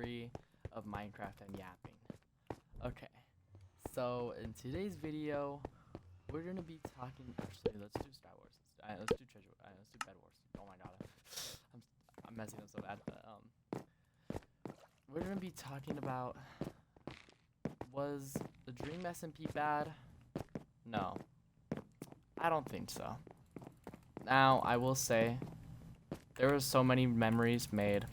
3 of Minecraft and Yapping. Okay, so in today's video, we're gonna be talking. Actually, let's do Star Wars. Let's do Treasure. Let's do Bed Wars. Oh my god, I'm messing up so bad. But we're gonna be talking about, was the Dream SMP bad? No, I don't think so. Now I will say, there were so many memories made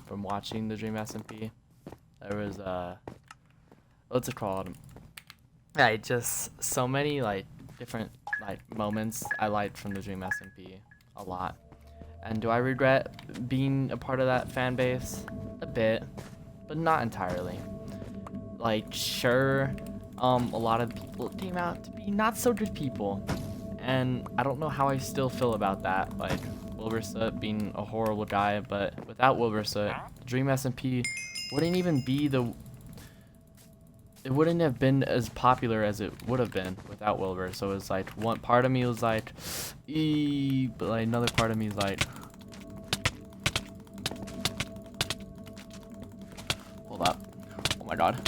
from watching the Dream SMP. There was what's it called? Yeah, just so many different moments I liked from the Dream SMP a lot. And do I regret being a part of that fan base? A bit, but not entirely. Sure, a lot of people came out to be not so good people, and I don't know how I still feel about that. Wilbursoot being a horrible guy, but without Wilbursoot, Dream SMP wouldn't even be it wouldn't have been as popular as it would have been without Wilbur. So it's one part of me was but another part of me is hold up. Oh my god.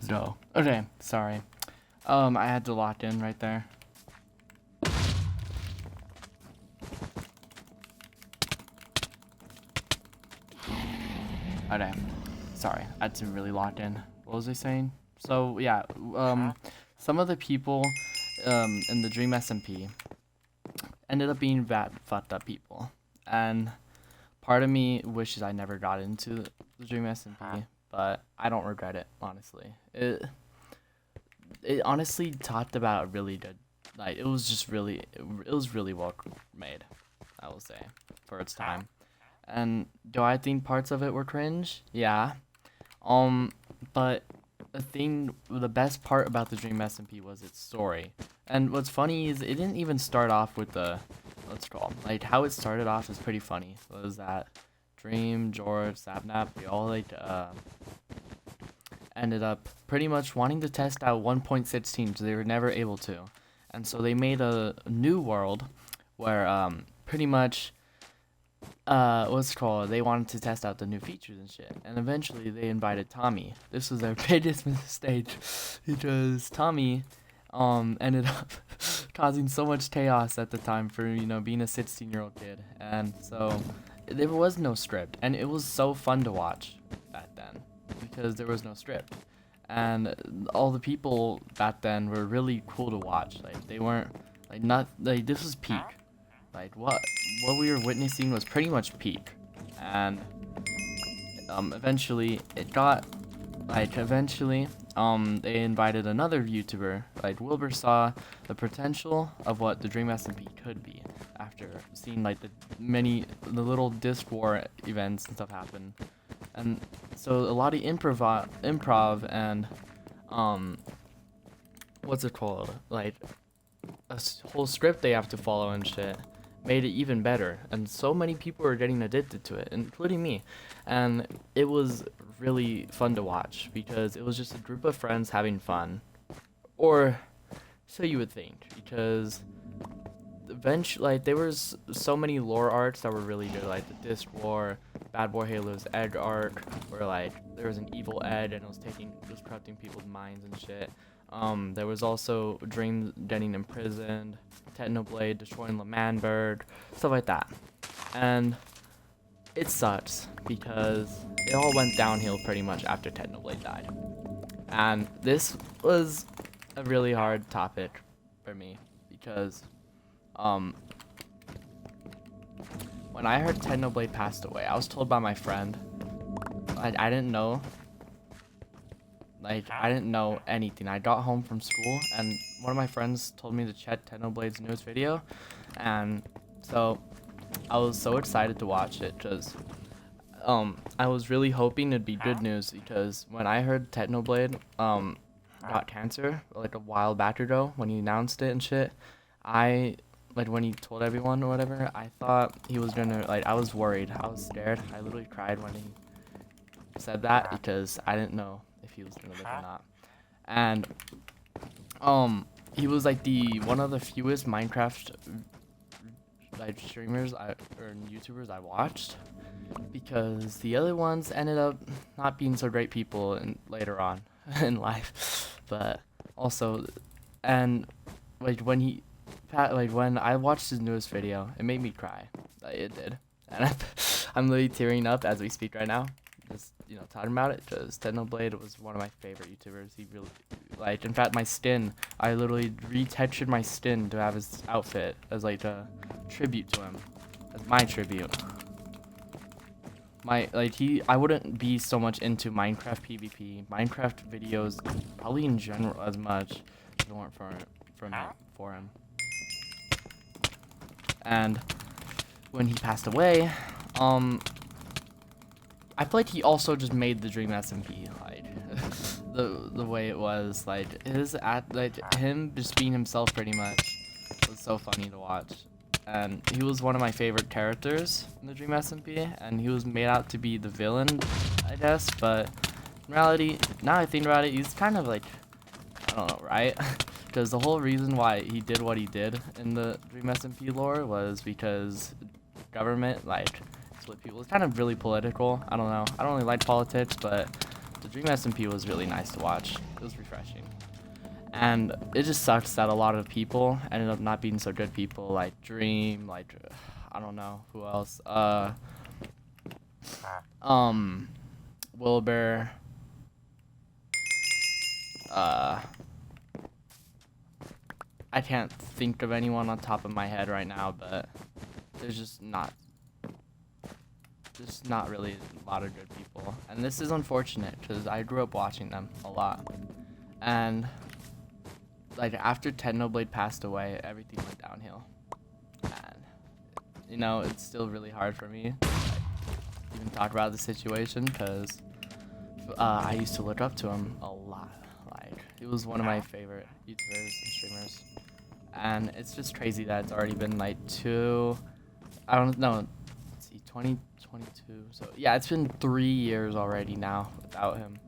Let's go. Okay, sorry. I had to lock in right there. Okay, sorry, I had to really lock in. What was I saying? So yeah, some of the people in the Dream SMP ended up being bad, fucked up people, and part of me wishes I never got into the Dream SMP, but I don't regret it, honestly. It honestly talked about really good, it was just really, it was really well made, I will say, for its time. And do I think parts of it were cringe? Yeah. But the best part about the Dream SMP was its story. And what's funny is it didn't even start off with how it started off is pretty funny. It was that Dream, George, Sapnap, they all ended up pretty much wanting to test out 1.16, so they were never able to. And so they made a new world where pretty much they wanted to test out the new features and shit, and eventually they invited Tommy. This was their biggest mistake, because Tommy ended up causing so much chaos at the time for being a 16-year-old kid, and so there was no script, and it was so fun to watch back then because there was no script, and all the people back then were really cool to watch. They weren't this was peak. What we were witnessing was pretty much peak, and eventually it got they invited another YouTuber. Wilbur saw the potential of what the Dream SMP could be after seeing the little disc war events and stuff happen, and so a lot of improv and what's it called, a whole script they have to follow and shit made it even better, and so many people were getting addicted to it, including me, and it was really fun to watch because it was just a group of friends having fun, or so you would think, because eventually there was so many lore arcs that were really good, like the Disc War, Bad Boy Halo's Egg arc, where there was an evil Ed and it was corrupting people's minds and shit. There was also Dream getting imprisoned, Technoblade destroying L'Manberg, stuff like that. And it sucks because it all went downhill pretty much after Technoblade died. And this was a really hard topic for me because when I heard Technoblade passed away, I was told by my friend. I didn't know. I didn't know anything. I got home from school and one of my friends told me to check Technoblade's newest video, and so I was so excited to watch it because I was really hoping it'd be good news, because when I heard Technoblade got cancer like a while back ago when he announced it and shit, when he told everyone or whatever, I thought he was gonna, I was worried. I was scared. I literally cried when he said that because I didn't know if he was gonna live or not. And he was like one of the fewest Minecraft streamers or YouTubers I watched, because the other ones ended up not being so great people later on in life. But also, and when I watched his newest video, it made me cry. It did, and I'm literally tearing up as we speak right now, just talking about it, because Technoblade was one of my favorite YouTubers. He really, in fact, my skin, I literally retextured my skin to have his outfit as a tribute to him, as my tribute. I wouldn't be so much into Minecraft PvP, Minecraft videos, probably in general as much if it weren't for him. And when he passed away, I feel like he also just made the Dream SMP the way it was. Him just being himself pretty much was so funny to watch. And he was one of my favorite characters in the Dream SMP, and he was made out to be the villain, I guess, but in reality, now I think about it, he's kind of I don't know, right? Because the whole reason why he did what he did in the Dream SMP lore was because government, split people. It's kind of really political. I don't know. I don't really like politics, but the Dream SMP was really nice to watch. It was refreshing. And it just sucks that a lot of people ended up not being so good people, like Dream, I don't know who else. Wilbur. I can't think of anyone on top of my head right now, but there's just not really a lot of good people. And this is unfortunate because I grew up watching them a lot. And after Technoblade passed away, everything went downhill. And it's still really hard for me to even talk about the situation, because I used to look up to him a lot. He was one of my favorite YouTubers and streamers. And it's just crazy that it's already been 2022. So yeah, it's been 3 years already now without him,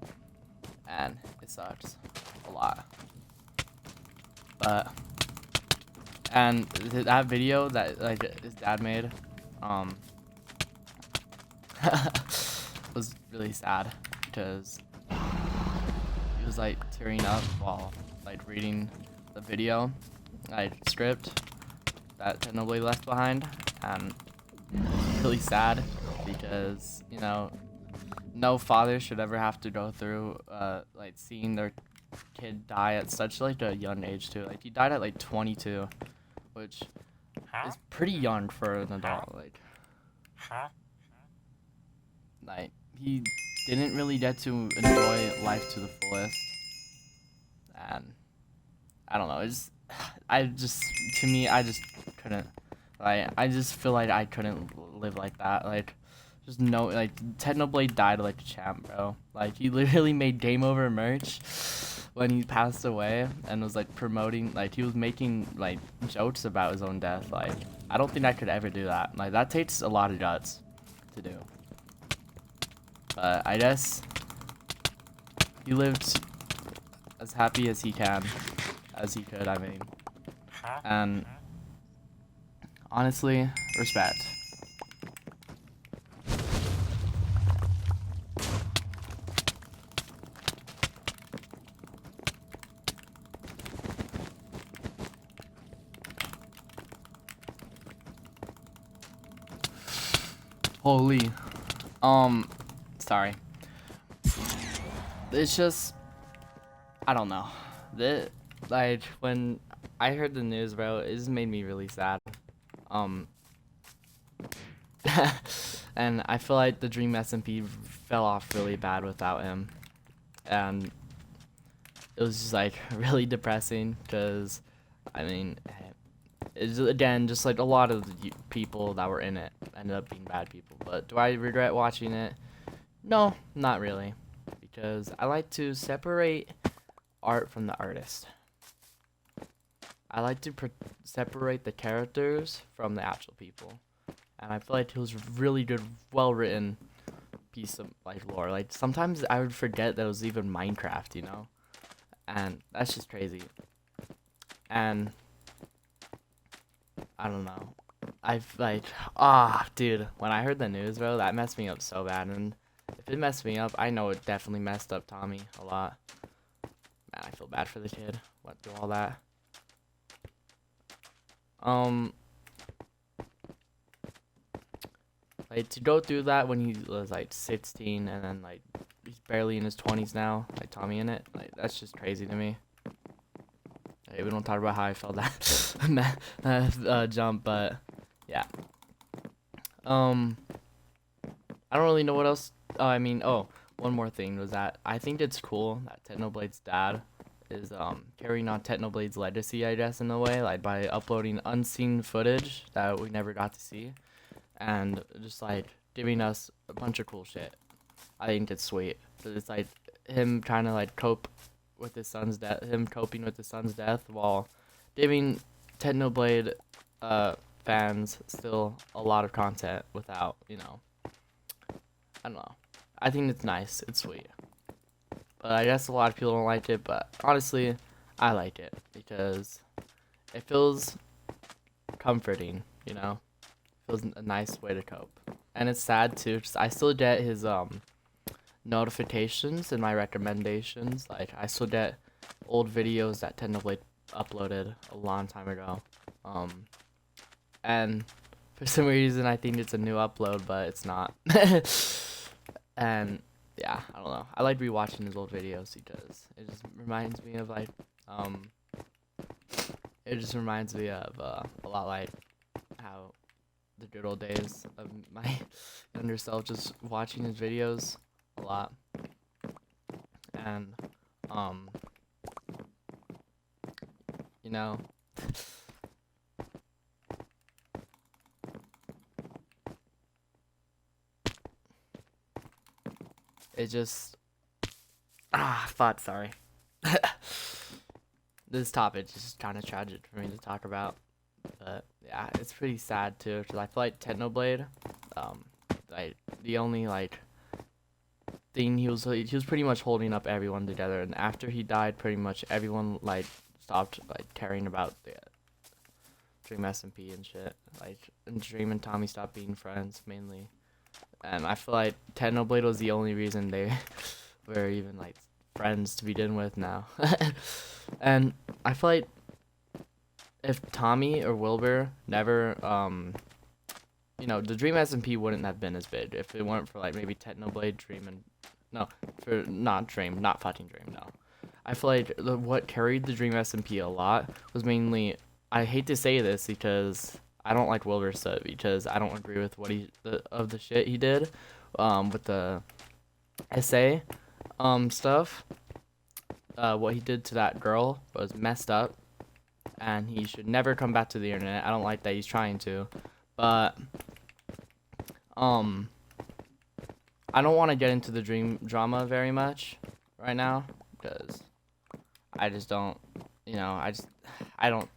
and it sucks a lot. But and that video that his dad made was really sad, because he was tearing up while reading the video script that Technoblade left behind, and really sad because no father should ever have to go through seeing their kid die at such a young age too. He died at 22, which is pretty young for an adult. He didn't really get to enjoy life to the fullest, and I don't know, I just couldn't, I just feel like I couldn't live like that. Just no, Technoblade died like a champ, bro. He literally made Game Over merch when he passed away, and was promoting, he was making jokes about his own death. I don't think I could ever do that. That takes a lot of guts to do. But I guess he lived as happy as he could, I mean. And honestly, respect. Holy. Sorry. It's just, I don't know. Like, when I heard the news, bro, it just made me really sad. And I feel like the Dream SMP fell off really bad without him. And it was just, like, really depressing, because, I mean, it's, again, just like a lot of the people that were in it ended up being bad people. But do I regret watching it? No, not really, because I like to separate art from the artist. I like to separate the characters from the actual people, and I feel like it was really good, well written piece of like lore. Like sometimes I would forget that it was even Minecraft, you know, and that's just crazy. And I don't know. I've like, dude, when I heard the news, bro, that messed me up so bad. And if it messed me up, I know it definitely messed up Tommy a lot. Man, I feel bad for the kid. Went through all that. Like to go through that when he was like 16 and then like he's barely in his 20s now, like Tommy in it. Like that's just crazy to me. Hey, we don't talk about how I felt that jump, but yeah. I don't really know what else. One more thing was that I think it's cool that Technoblade's dad is carrying on Technoblade's legacy, I guess, in a way, like by uploading unseen footage that we never got to see, and just like giving us a bunch of cool shit. I think it's sweet. So it's like him trying to like cope with his son's death, him coping with his son's death while giving Technoblade fans still a lot of content without, you know, I don't know. I think it's nice. It's sweet. But I guess a lot of people don't like it, but honestly, I like it because it feels comforting, you know? It feels a nice way to cope. And it's sad too, because I still get his notifications and my recommendations. Like I still get old videos that Technoblade uploaded a long time ago. And for some reason I think it's a new upload, but it's not. And yeah, I don't know. I like rewatching his old videos because it just reminds me of like it just reminds me of a lot like how the good old days of my younger self, just watching his videos a lot. And you know, it just sorry. This topic is just kind of tragic for me to talk about, but yeah, it's pretty sad too, because I feel like Technoblade, like the only like thing he was pretty much holding up everyone together, and after he died, pretty much everyone like stopped like caring about the Dream SMP and shit. Like Dream and Tommy stopped being friends mainly, and I feel like Technoblade was the only reason they were even like friends to begin with now. And I feel like if Tommy or Wilbur never you know, the Dream SMP wouldn't have been as big if it weren't for like maybe Technoblade, Dream, and not fucking Dream, no. I feel like what carried the Dream SMP a lot was mainly, I hate to say this because I don't like Wilbur stuff, because I don't agree with what the shit he did with the essay stuff. What he did to that girl was messed up, and he should never come back to the internet. I don't like that he's trying to, but I don't want to get into the Dream drama very much right now, because I just don't, you know, I don't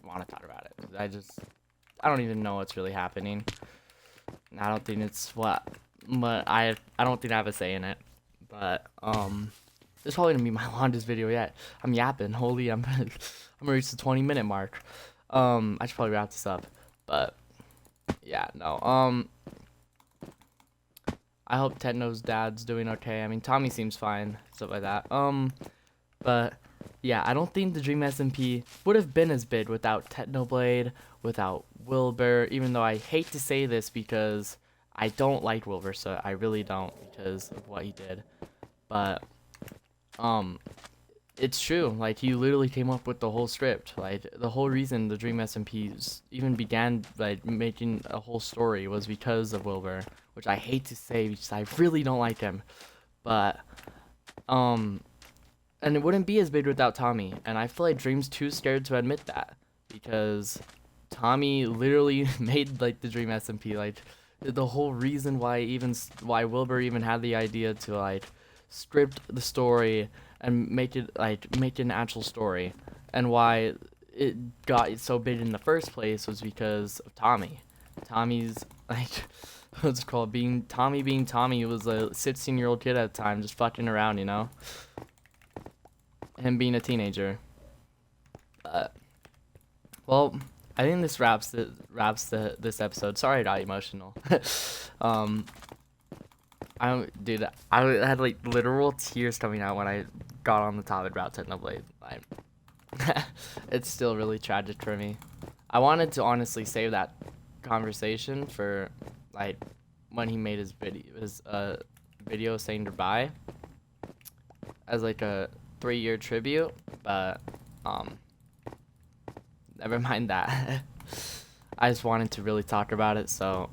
want to talk about it, 'cause I don't even know what's really happening. And I don't think it's but I don't think I have a say in it. But this is probably gonna be my longest video yet. I'm yapping. Holy, I'm gonna reach the 20-minute mark. I should probably wrap this up. But yeah, no. I hope Techno's dad's doing okay. I mean, Tommy seems fine, stuff like that. But yeah, I don't think the Dream SMP would have been as big without Technoblade, without Wilbur. Even though I hate to say this because I don't like Wilbur, so I really don't, because of what he did. But it's true. Like, he literally came up with the whole script. Like, the whole reason the Dream SMPs even began, like, making a whole story was because of Wilbur, which I hate to say because I really don't like him. But and it wouldn't be as big without Tommy, and I feel like Dream's too scared to admit that, because Tommy literally made, like, the Dream SMP. Like, the whole reason why Wilbur even had the idea to, like, script the story and make an actual story, and why it got so big in the first place was because of Tommy. Tommy's, like, what's it called, being Tommy. He was a 16-year-old kid at the time, just fucking around, you know. Him being a teenager. Well, I think this wraps this episode. Sorry I got emotional. Dude, I had, like, literal tears coming out when I got on the topic about Technoblade. It's still really tragic for me. I wanted to honestly save that conversation for, like, when he made his video saying goodbye as, like, a 3-year tribute, but never mind that. I just wanted to really talk about it, so,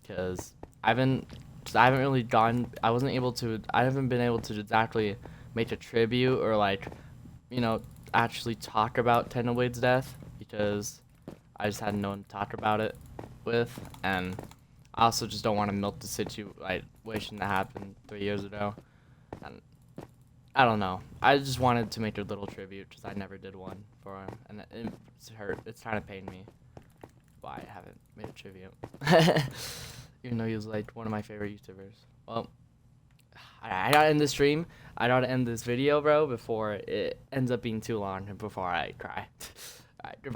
because I haven't been able to exactly make a tribute or, like, you know, actually talk about Technoblade's death, because I just had no one to talk about it with, and I also just don't want to milk the situation that happened 3 years ago. And I don't know. I just wanted to make a little tribute because I never did one for him, and it's hurt. It's kind of pained me why I haven't made a tribute. Even though he was, like, one of my favorite YouTubers. Well, I gotta end the stream. I gotta end this video, bro, before it ends up being too long and before I cry. Alright, goodbye.